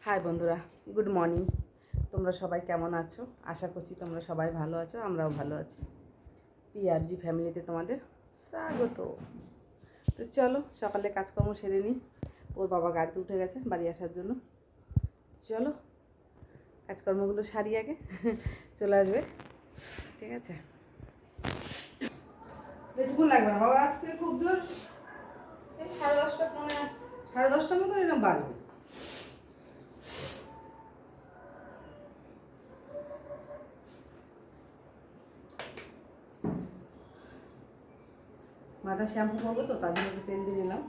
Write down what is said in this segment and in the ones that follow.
High বন্ধুরা, good morning. তোমরা সবাই কেমন আছো? আশা করছি তোমরা সবাই ভালো আছো, আমরাও ভালো আছি। পিআরজি ফ্যামিলিতে তোমাদের স্বাগত। তো চলো সকালে কাজকর্ম সেরে নিই। ওর বাবা গাড়িতে উঠে গেছে বাড়ি আসার জন্য। চলো কাজকর্মগুলো সারি আগে, চলে আসবে। ঠিক আছে, বেশিক্ষণ লাগবে না বাবা, আসতে খুব জোর এই 10:30 মতো এরকম বাজবে। মাথা শ্যাম্পু করবো তো, তার জন্য তেল দিয়ে নিলাম।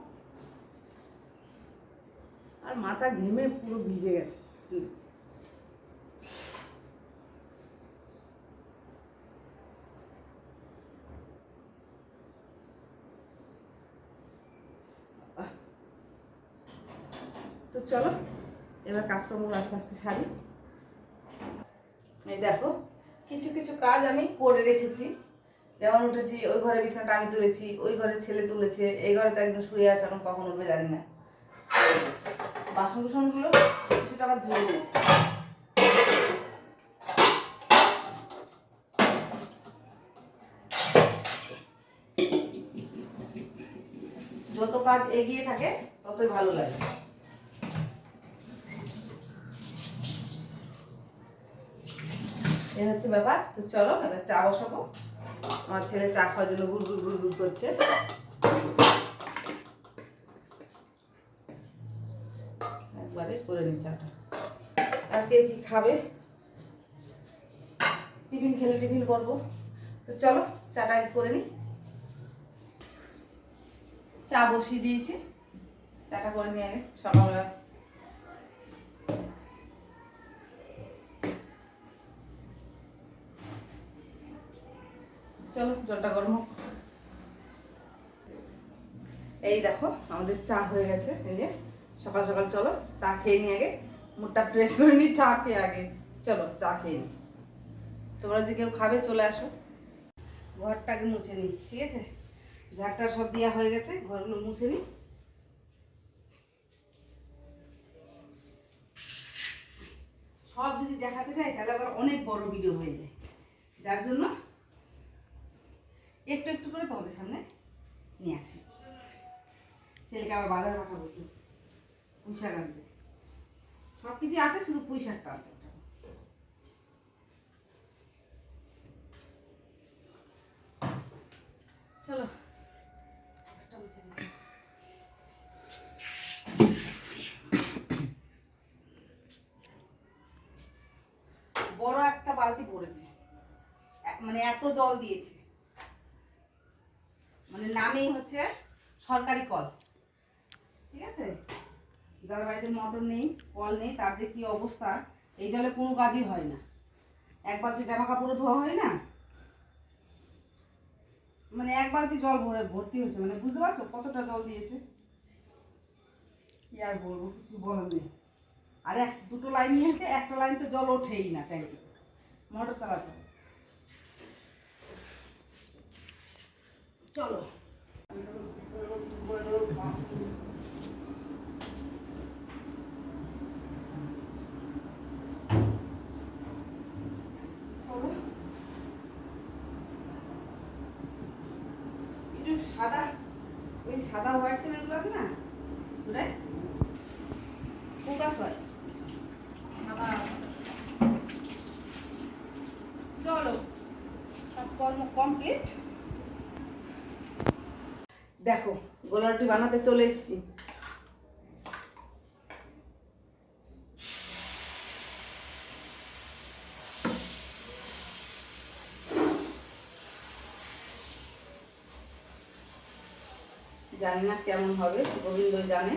আর মাথা ঘেমে পুরো ভিজে গেছে। তো চলো এবার কাজকর্মগুলো আস্তে আস্তে সারি। এই দেখো কিছু কিছু কাজ আমি করে রেখেছি। যেমন উঠেছি, ওই ঘরে বিছানাটা আমি তুলেছি, ওই ঘরে ছেলে তুলেছে, এই ঘরে তো একজন শুয়ে আছে, এখন কখন উঠবে জানি না। বাসন কুসনগুলো কিছুটা আবার ধুয়ে দিয়েছি। যত কাজ এগিয়ে থাকে ততই ভালো লাগে। এই হচ্ছে ব্যাপার। তো চলো এবার চা বসাবো। আমার ছেলে চা খাওয়ার জন্য গুড় গুড় গুড় গুড় করছে। একবারে করে নিই চাটা। আর কে কি খাবে, টিফিন খেলে টিফিন করবো। তো চলো চাটা করে নিই। চা বসিয়ে দিয়েছি, চাটা করে নিয়ে আগে সকালবেলা। চলো জলটা গরম হোক। এই দেখো আমাদের চা হয়ে গেছে। এই যে সকাল সকাল চলো চা খেয়ে নিই আগে, মুখটা ফ্রেশ করে নিই চা খেয়ে আগে। চলো চা খেয়ে নিই। তোমরা যদি কেউ খাবে চলে আসো। ঘরটাকে মুছে নিই, ঠিক আছে? ঝাড়টা সব দেওয়া হয়ে গেছে, ঘরগুলো মুছে নিই। সব যদি দেখাতে যাই তাহলে আবার অনেক বড় ভিডিও হয়ে যায়, যার জন্য একটু একটু করে তোমাদের সামনে নিয়ে আসি। ছেলেকে আবার বাজার পাঠাবো, একটু পুঁই শাক আনতে। সব কিছু আছে, শুধু পুঁই শাকটা আনতে। চলো বড় একটা বালতি পড়েছে, মানে এত জল দিয়েছে, মানে নামেই হচ্ছে সরকারি কল। ঠিক আছে, যার বাড়িতে মোটর নেই, কল নেই, তার যে কি অবস্থা। এই জলে কোনো কাজই হয় না। এক বালতি জামা কাপড়ও ধোয়া হয় না, মানে এক বালতি জল ভর্তি হয়েছে। মানে বুঝতে পারছো কতটা জল দিয়েছে? কি আর বলবো, কিছু বলার নেই। আর দুটো লাইন নিয়েছে, একটা লাইন তো জল ওঠেই না ট্যাঙ্কে, মোটর চালাতে হবে। চলো একটু সাদা, ওই সাদা হোয়াইট সিমেন্টগুলো আছে না, ওটাই ফোকাস হয় সাদা। চলো কাজকর্ম কমপ্লিট। দেখো গোলা রুটি বানাতে চলে এসেছি। জানি না কেমন হবে, গোবিন্দ জানে।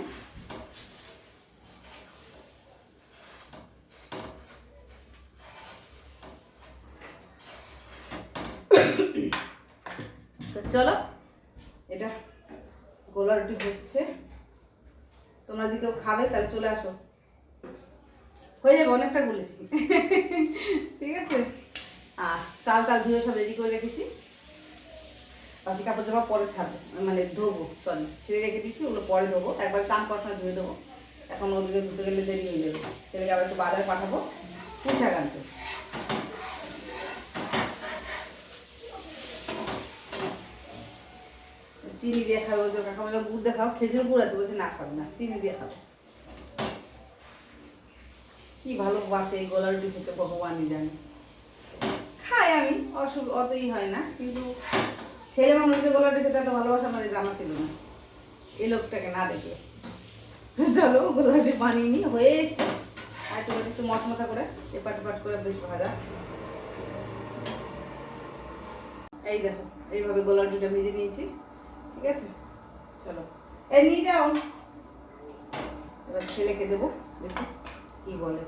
তো চলো এটা গোলা রুটি হচ্ছে। তোমরা যদি কেউ খাবে তাহলে চলে আসো, হয়ে যাবে, অনেকটা বলেছি। ঠিক আছে, আর চাল টাল ধুয়ে সব রেডি করে রেখেছি। বাসি কাপড় জামা পরে ছাড়বো, মানে ধোবো, সরি ছেড়ে রেখে দিয়েছি, ওগুলো পরে ধোবো। একবার চান করার সময় ধুয়ে দেবো, এখন ওদিকে ধুতে গেলে দেরি হয়ে যাবে। ছেলেকে আবার একটু বাজার পাঠাবো পুঁই শাক আনতে। চিনি দিয়ে খাবে, ওই কাকা বলে গুড় দিয়ে খাও, খেজুর গুড় আছে, বলছে না খাবে না, চিনি দিয়ে খাবে। কি ভালোবাসে এই গোলা রুটি খেতে ভগবানই জানে। খাই আমি, অতই হয় না, কিন্তু ছেলে মানুষের গোলা রুটি খেতে এত ভালোবাসা আমার জানা ছিল না এই লোকটাকে না দেখে। চলো গোলা রুটি বানিয়ে নি, হয়ে এসছে। আর তোমার একটু মশমশা করে এপাট এপাট করে বেশ ভাজা। এই দেখো এইভাবে গোলা রুটিটা ভেজে নিয়েছি, ঠিক আছে। চলো এই নিয়ে যাও, এবার ছেলেকে দেবো, দেখো কি বলে।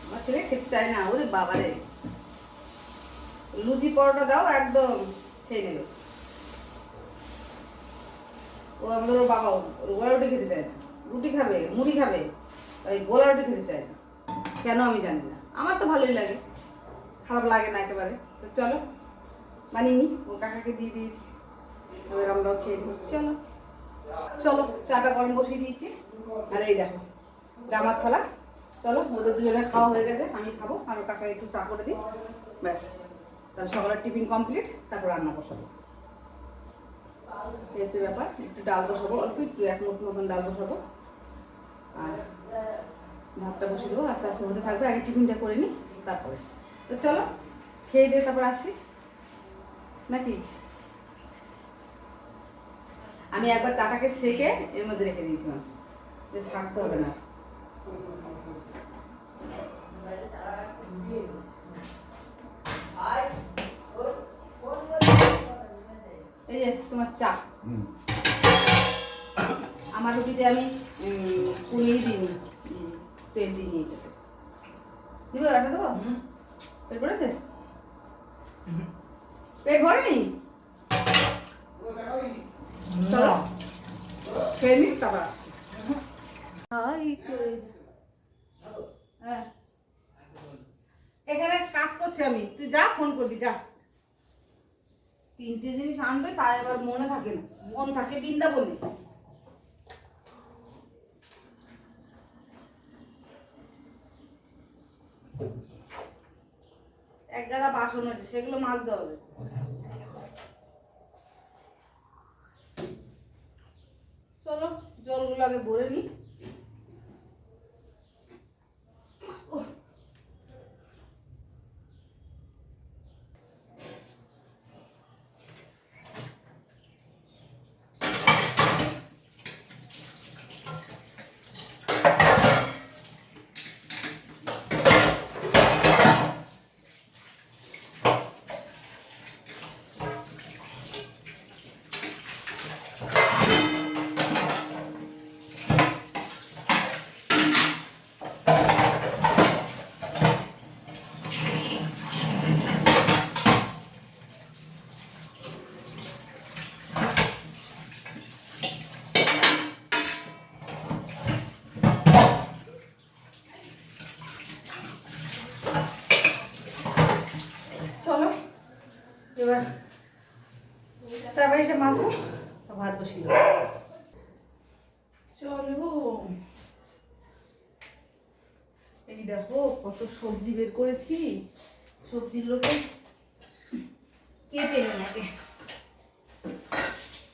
আমার ছেলে খেতে চায় না, ওরে বাবারে। লুচি পরোটা দাও একদম খেয়ে নেবে। ও আমাদের ওর বাবাও গোলা রুটি খেতে চায় না, রুটি খাবে, মুড়ি খাবে, ওই গোলা রুটি খেতে চায় না, কেন আমি জানি না। আমার তো ভালোই লাগে, খারাপ লাগে না একেবারে। তো চলো বানিয়ে নি, ও কাকাকে দিয়ে দিয়েছি, এবার আমরাও খেয়ে নিই। চলো চলো চাটা গরম বসিয়ে দিয়েছি। আর এই দেখো আমার থালা। চলো ওদের দুজনের খাওয়া হয়ে গেছে, আমি খাবো, আর ও কাকা একটু চা করে দিই, ব্যাস। তাহলে সকালের টিফিন কমপ্লিট, তারপর রান্না বসাবো। এই হচ্ছে ব্যাপার। একটু ডাল বসাবো, অল্প একটু 1 মুঠ মতন ডাল বসাবো, আর ভাতটা বসিয়ে দেবো। আস্তে আস্তে হতে থাকবে, আগে টিফিনটা করে নিই তারপরে। তো চলো খেয়ে দিয়ে তারপর আসি নাকি। আমি একবার চাটাকে সেকে এর মধ্যে রেখে দিয়েছিলাম, যে ছাড়তে হবে না। এই যে তোমার চা। আমার রুটিতে আমি পনির দিইনি, তেল দিইনি। এটাতে দিব, একটা দেবো। পেট ভরেছে? পেট ভরেনি? চলো খেয়ে নি, তারপর আসছি। হ্যাঁ এখানে কাজ করছি আমি, তুই যা, ফোন করবি যা। 3টে জিনিস আনবে, তাই আবার মনে থাকে না, মন থাকে বৃন্দাবনে। এক গাদা বাসন আছে, সেগুলো মাজতে হবে। চলো জলগুলো আগে ভরে নি। চলো এবার চাপা এসে মাজবো, ভাত বসিয়ে দেবো। চলো এই দেখো কত সবজি বের করেছি, সবজিগুলোকে কেটে নিই আগে।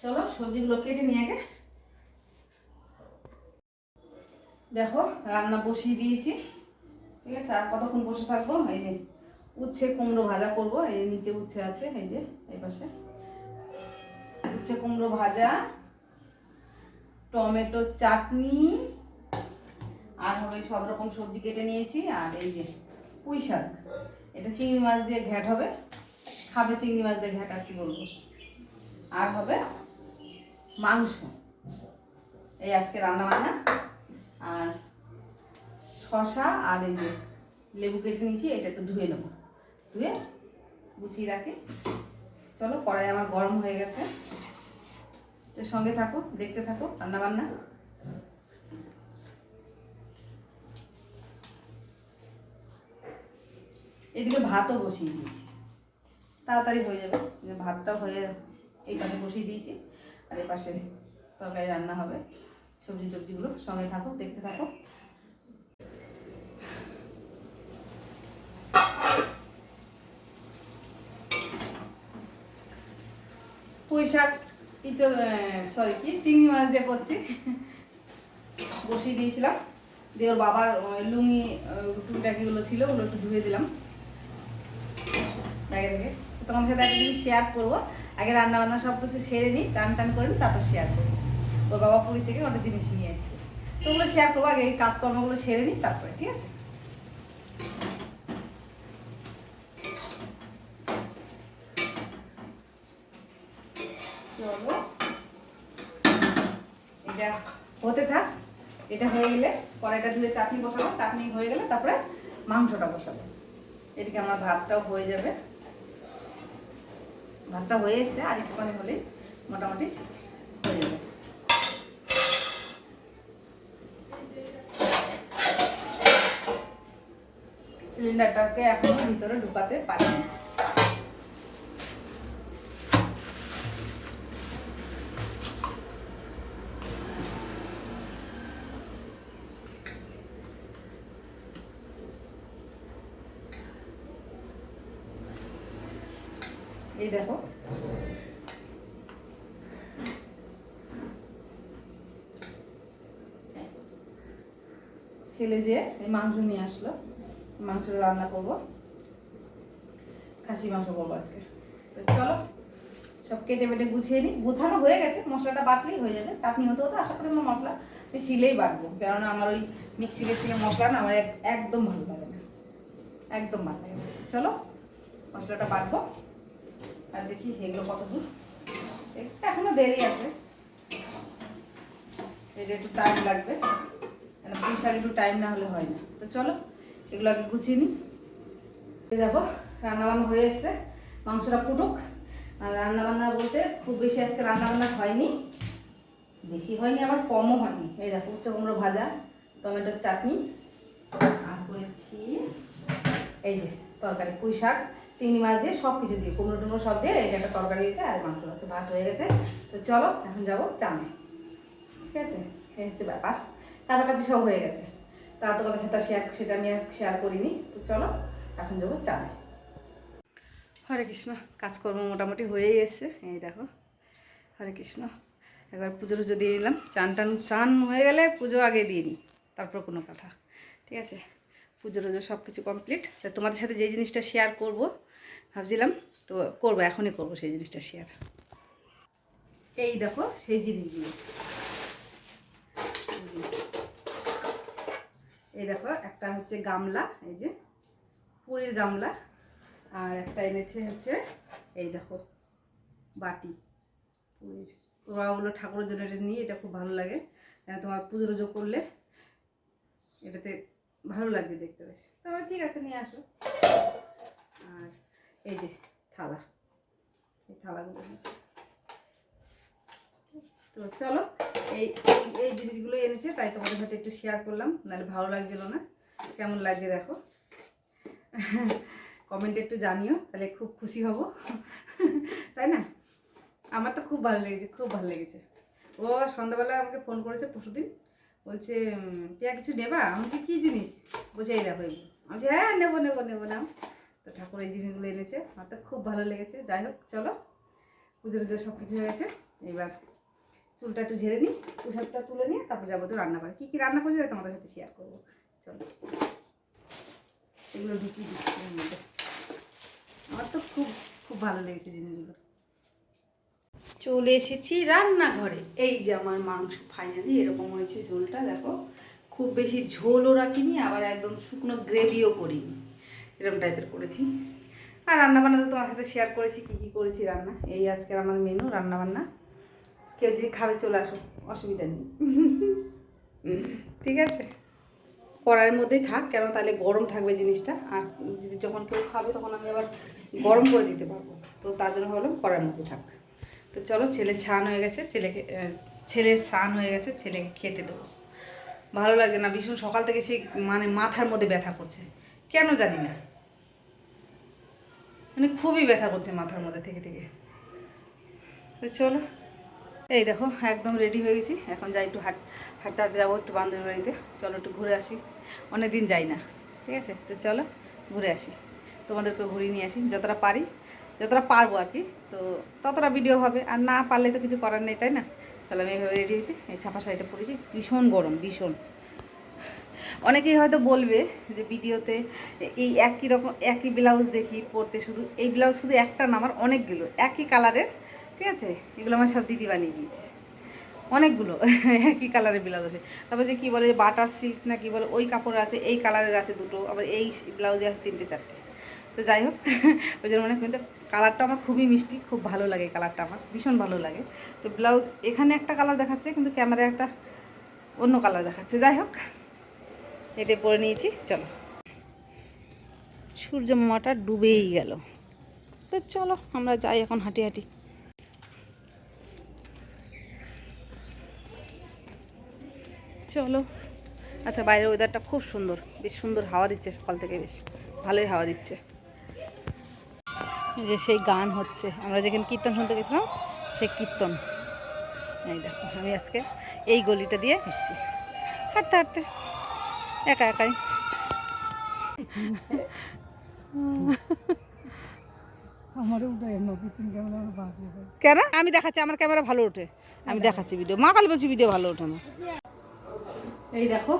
চলো সবজিগুলো কেটে নিই আগে। দেখো রান্না বসিয়ে দিয়েছি, ঠিক আছে। আর কতক্ষণ বসে থাকবো। এই যে উচ্ছে কুমড়ো ভাজা করবো, এই নিচে উচ্ছে আছে, এই যে এই পাশে উচ্ছে কুমড়ো ভাজা, টমেটো চাটনি, আর হবে সব রকম সবজি কেটে নিয়েছি। আর এই যে পুঁই শাক, এটা চিংড়ি মাছ দিয়ে ঘ্যাট হবে, খাবে চিংড়ি মাছ দিয়ে ঘ্যাট, আর কি বলবো। আর হবে মাংস, এই আজকে রান্না বান্না। আর শশা আর এই যে লেবু কেটে নিয়েছি, এটা একটু ধুয়ে নেবো, ধুয়ে গুছিয়ে রাখি। চলো কড়াই আমার গরম হয়ে গেছে, এর সঙ্গে থাকো, দেখতে থাকো রান্না বান্না। এদিকে ভাতও বসিয়ে দিয়েছি, তাড়াতাড়ি হয়ে যাবে। ভাতটা হয়ে এই পাশে বসিয়ে দিয়েছি, আর এই পাশে তরকারি রান্না হবে। সবজি টবজিগুলো। সঙ্গে থাকো, দেখতে থাকো। পুঁই শাক চিংড়ি মাছ দিয়ে করছি। বসিয়ে দিয়েছিলাম, দিয়ে ওর বাবার লুঙ্গি টুকিটাকিগুলো ছিল, ওগুলো একটু ধুয়ে দিলাম ব্যাগে থেকে। তোমাদের সাথে একটা জিনিস শেয়ার করবো, আগে রান্নাবান্না সব কিছু সেরে নিই, টান টান করে নিই, তারপর শেয়ার করবো। ওর বাবা পুরী থেকে ওটা জিনিস নিয়ে এসছে, তো ওগুলো শেয়ার করবো। আগে এই কাজকর্মগুলো সেরে নিই, তারপরে। ঠিক আছে? চলো, এটা হতে থাক। এটা হয়ে গেলে কড়াইটা ধুয়ে চাটনি বসাবো, চাটনি হয়ে গেলে তারপরে মাংসটা বসাবো। এদিকে আমার ভাতটাও হয়ে যাবে। ভাতটা হয়ে এসছে, আর একটুখানি হলেই মোটামুটি হয়ে যাবে। সিলিন্ডারটাকে এখনো ভিতরে ঢুকাতে পারিনি। এই দেখো, ছেলে যে এই মাংস নিয়ে আসলো, মাংস রান্না করব, খাসি মাংস করবো আজকে। তো চলো সব কেটে বেটে গুছিয়ে নিই। গোছানো হয়ে গেছে, মশলাটা বাটলেই হয়ে যাবে। চাটনি হতে হতে আশা করি আমার মশলা আমি শিলেই বাটবো, কেননা আমার ওই মিক্সি কেসিকে মশলা না আমার একদম ভালো লাগে না, একদম ভালো লাগে না। চলো মশলাটা বাটবো, আর দেখি এগুলো কত দূর। এখনো দেরি আছে, এটা একটু টাইম লাগবে, কেন পুঁই শাক একটু টাইম না হলে হয় না। তো চলো এগুলো আগে গুছিয়ে নিই। দেখো রান্নাবান্না হয়ে এসছে, মাংসটা ফুটুক। আর রান্নাবান্না বলতে খুব বেশি আজকে রান্নাবান্না হয়নি, বেশি হয়নি আবার কমও হয়নি। এই দেখো উচ্চ কুমড়ো ভাজা, টমেটোর চাটনি, আর করেছি এই যে তরকারি, পুঁই শাক চিংড়ি মাছ দিয়ে সব কিছু দিয়ে, কুমড়ো টুমড়ো সব দিয়ে এটা একটা তরকারি হয়েছে, আর মাংস আছে, ভাত হয়ে গেছে। তো চলো এখন যাবো চানে। ঠিক আছে, এই হচ্ছে ব্যাপার, কাছাকাছি সব হয়ে গেছে। তা তোমাদের সাথে সেটা আমি শেয়ার করিনি। তো চলো এখন যাবো চানে। হরে কৃষ্ণ, কাজকর্ম মোটামুটি হয়েই এসছে। এই দেখো, হরে কৃষ্ণ। একবার পুজো টুজো দিয়ে নিলাম, চান হয়ে গেলে পুজো আগে দিয়ে নিই, তারপর কোনো কথা। ঠিক আছে, পুজো টুজো সব কিছু কমপ্লিট। তা তোমাদের সাথে যে জিনিসটা শেয়ার করব ভাবছিলাম, তো করবো, এখনই করবো সেই জিনিসটা শেয়ার। এই দেখো সেই জিনিসগুলো, এই দেখো একটা হচ্ছে গামলা, এই যে পুরীর গামলা, আর একটা এনেছে হচ্ছে এই দেখো বাটি পুরীর। তোমরা ওগুলো ঠাকুরের জন্য এটা নিয়ে, এটা খুব ভালো লাগে, কেন তোমার পুজো টুজো করলে এটাতে ভালো লাগছে দেখতে বেশ। তারপরে ঠিক আছে নিয়ে আসো। আর এই যে থালা, এই থালাগুলো এনেছে। তো চলো এই এই জিনিসগুলো এনেছে, তাই তোমাদের সাথে একটু শেয়ার করলাম, নাহলে ভালো লাগছিল না। কেমন লাগছে দেখো, কমেন্টে একটু জানিও, তাহলে খুব খুশি হব, তাই না? আমার তো খুব ভালো লেগেছে, খুব ভালো লেগেছে। ও সন্ধ্যাবেলা আমাকে ফোন করেছে পরশুদিন, বলছে পিয়া কিছু নেবা? আমি বলছি কী জিনিস? বলছে এই দেখো এগুলো। আমি বলছি হ্যাঁ নেবো নেবো নেবো নাও। তো ঠাকুর এই জিনিসগুলো এনেছে, আমার তো খুব ভালো লেগেছে। যাই হোক চলো, পুজো টুজো সব কিছু হয়ে গেছে, এবার চুলটা একটু ঝেড়ে নিই, পোশাকটা তুলে নিয়ে তারপর যাবো একটু রান্না করে। কী রান্না করছি তোমাদের সাথে শেয়ার করবো। চলো এগুলো ঢুকিয়ে দিচ্ছি এর মধ্যে। আমার তো খুব খুব ভালো লেগেছে জিনিসগুলো। চলে এসেছি রান্নাঘরে। এই যে আমার মাংস ফাইনালি এরকম হয়েছে, ঝোলটা দেখো, খুব বেশি ঝোলও রাখিনি, আবার একদম শুকনো গ্রেভিও করিনি, এরকম টাইপের করেছি। আর রান্নাবান্না তো তোমার সাথে শেয়ার করেছি, কী কী করেছি রান্না। এই আজকের আমার মেনু রান্নাবান্না। কেউ যদি খাবে চলে আসো, অসুবিধা নেই। ঠিক আছে, কড়াইয়ের মধ্যেই থাক, কেন তাহলে গরম থাকবে জিনিসটা, আর যদি যখন কেউ খাবে তখন আমি আবার গরম করে দিতে পারবো। তো তার জন্য ভাবলাম কড়াইয়ের মধ্যে থাক। তো চলো, ছেলে স্নান হয়ে গেছে, ছেলের স্নান হয়ে গেছে, ছেলেকে খেতে দেবো। ভালো লাগে না, ভীষণ সকাল থেকে সেই মানে মাথার মধ্যে ব্যথা করছে, কেন জানি না, মানে খুবই ব্যথা করছে মাথার মধ্যে থেকে থেকে। তো চলো এই দেখো একদম রেডি হয়ে গেছি, এখন যাই একটু হাঁটতে হাঁটতে যাবো একটু বান্ধবীর বাড়িতে। চলো একটু ঘুরে আসি, অনেক দিন যাই না, ঠিক আছে? তো চলো ঘুরে আসি, তোমাদেরকে ঘুরিয়ে নিয়ে আসি যতটা পারি, যতটা পারবো আর কি। তো ততটা ভিডিও হবে, আর না পারলে তো কিছু করার নেই, তাই না? চলো আমি এইভাবে রেডি হয়েছি, এই ছাপা শাড়িটা পরেছি, ভীষণ গরম ভীষণ। অনেকেই হয়তো বলবে যে ভিডিওতে এই একই রকম একই ব্লাউজ দেখি পরতে, শুধু এই ব্লাউজ শুধু একটা না, আমার অনেকগুলো একই কালারের, ঠিক আছে? এগুলো আমার সব দিদি বানিয়ে দিয়েছে, অনেকগুলো একই কালারের ব্লাউজ আছে। তারপর যে কী বলে যে বাটার সিল্ক না কী বলে, ওই কাপড় আছে, এই কালারের আছে দুটো, আবার এই ব্লাউজে আছে 3-4টে। তো যাই হোক, ওই জন্য মানে কিন্তু কালারটা আমার খুবই মিষ্টি, খুব ভালো লাগে কালারটা, আমার ভীষণ ভালো লাগে। তো ব্লাউজ এখানে একটা কালার দেখাচ্ছে, কিন্তু ক্যামেরায় একটা অন্য কালার দেখাচ্ছে। যাই হোক, এটাই পরে নিয়েছি। চলো, সূর্য মামাটা ডুবেই গেল, তো চলো আমরা যাই এখন হাঁটি হাঁটি। চলো, আচ্ছা বাইরের ওয়েদারটা খুব সুন্দর, বেশ সুন্দর হাওয়া দিচ্ছে সকাল থেকে, বেশ ভালোই হাওয়া দিচ্ছে। এই যে সেই গান হচ্ছে, আমরা যেখানে কীর্তন শুনতে গেছিলাম সেই কীর্তন। এই দেখো আমি আজকে এই গলিটা দিয়ে এসেছি হাঁটতে হাঁটতে, একা একাই। কেন? আমি দেখাচ্ছি, আমার ক্যামেরা ভালো ওঠে, আমি দেখাচ্ছি ভিডিও, মা কাল বলছি ভিডিও ভালো ওঠে আমার। এই দেখো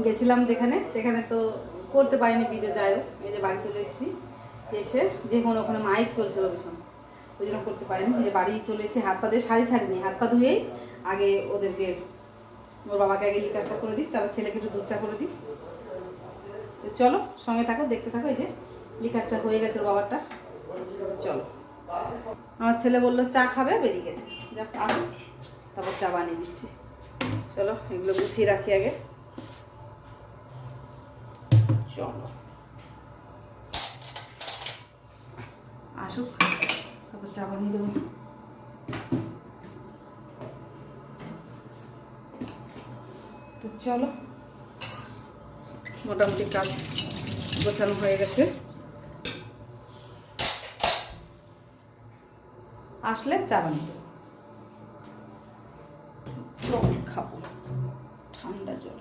গেছিলাম যেখানে, সেখানে তো করতে পারিনি ভিডিও। যাই হোক, এই যে বাড়ি চলে এসেছি, এসে যে ওখানে মাইক চলছিল ভীষণ, ওই জন্য করতে পারিনি। এই যে বাড়ি চলে এসে হাত পা দিয়ে শাড়ি ছাড়িনি, হাত পা ধুয়েই আগে ওদেরকে, ওর বাবাকে আগে লিকার চা করে দিই, তারপর ছেলেকে একটু দুধ চা করে দিই। তো চলো সঙ্গে থাকো, দেখতে থাকো। এই যে লিকার চা হয়ে গেছে ওর বাবারটা। চলো, আমার ছেলে বললো চা খাবে, বেরিয়ে গেছে, যাক আসো তারপর চা বানিয়ে দিচ্ছি। চলো এগুলো গুছিয়ে রাখি আগে। চলো আসুক, তারপর চা বানিয়ে দেবো। তো চলো, মোটামুটি কাজ গোছানো হয়ে গেছে, আসলে চা বানিয়ে দেবো। জল খাবো, ঠান্ডা জল।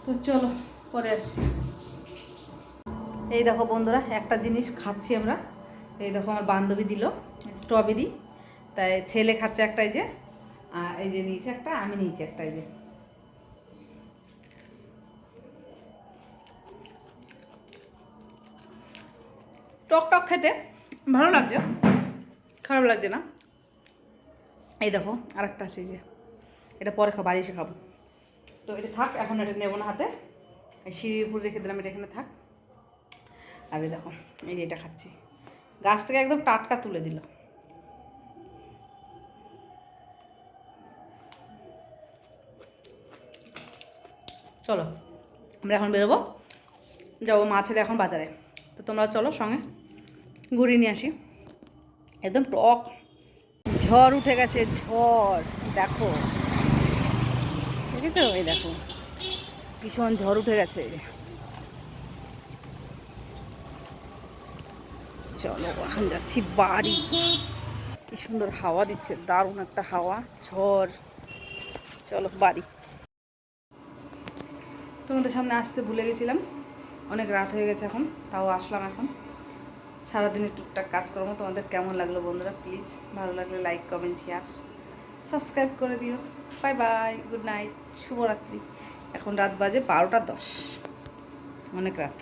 তো চলো পরে আসছি। এই দেখো বন্ধুরা, একটা জিনিস খাচ্ছি আমরা। এই দেখো আমার বান্ধবী দিল স্ট্রবেরি, তাই ছেলে খাচ্ছে একটা, এই যে, আর এই যে নিয়েছে একটা, আমি নিয়েছি একটা। এই যে টক টক খেতে ভালো লাগছে, খারাপ লাগছে না। এই দেখো আরেকটা আছে, এই যে এটা পরে বাড়ি এসে খাবো। তো এটা থাক, এখন এটা নেবো না হাতে, এই সিঁড়ির উপর রেখে দিলাম, এটা এখানে থাক। আর এই দেখো এই যে এটা খাচ্ছি, গাছ থেকে একদম টাটকা তুলে দিল। চলো আমরা এখন বেরোবো, যাবো মা ছেলে এখন বাজারে। তো তোমরা চলো সঙ্গে, ঘুরিয়ে নিয়ে আসি। একদম টক, ঝড় উঠে গেছে, ঝড় দেখো, দেখেছো? এই দেখো ভীষণ ঝড় উঠে গেছে। চলো এখন যাচ্ছি বাড়ি, কি সুন্দর হাওয়া দিচ্ছে, দারুণ একটা হাওয়া, ঝড়। চলো বাড়ি। তোমাদের সামনে আসতে ভুলে গেছিলাম, অনেক রাত হয়ে গেছে এখন, তাও আসলাম এখন। সারাদিনের টুকটাক কাজকর্ম তোমাদের কেমন লাগলো বন্ধুরা? প্লিজ ভালো লাগলে লাইক কমেন্ট শেয়ার সাবস্ক্রাইব করে দিও। বাই বাই, গুড নাইট, শুভরাত্রি। এখন রাত বাজে 12টা 10, অনেক রাত।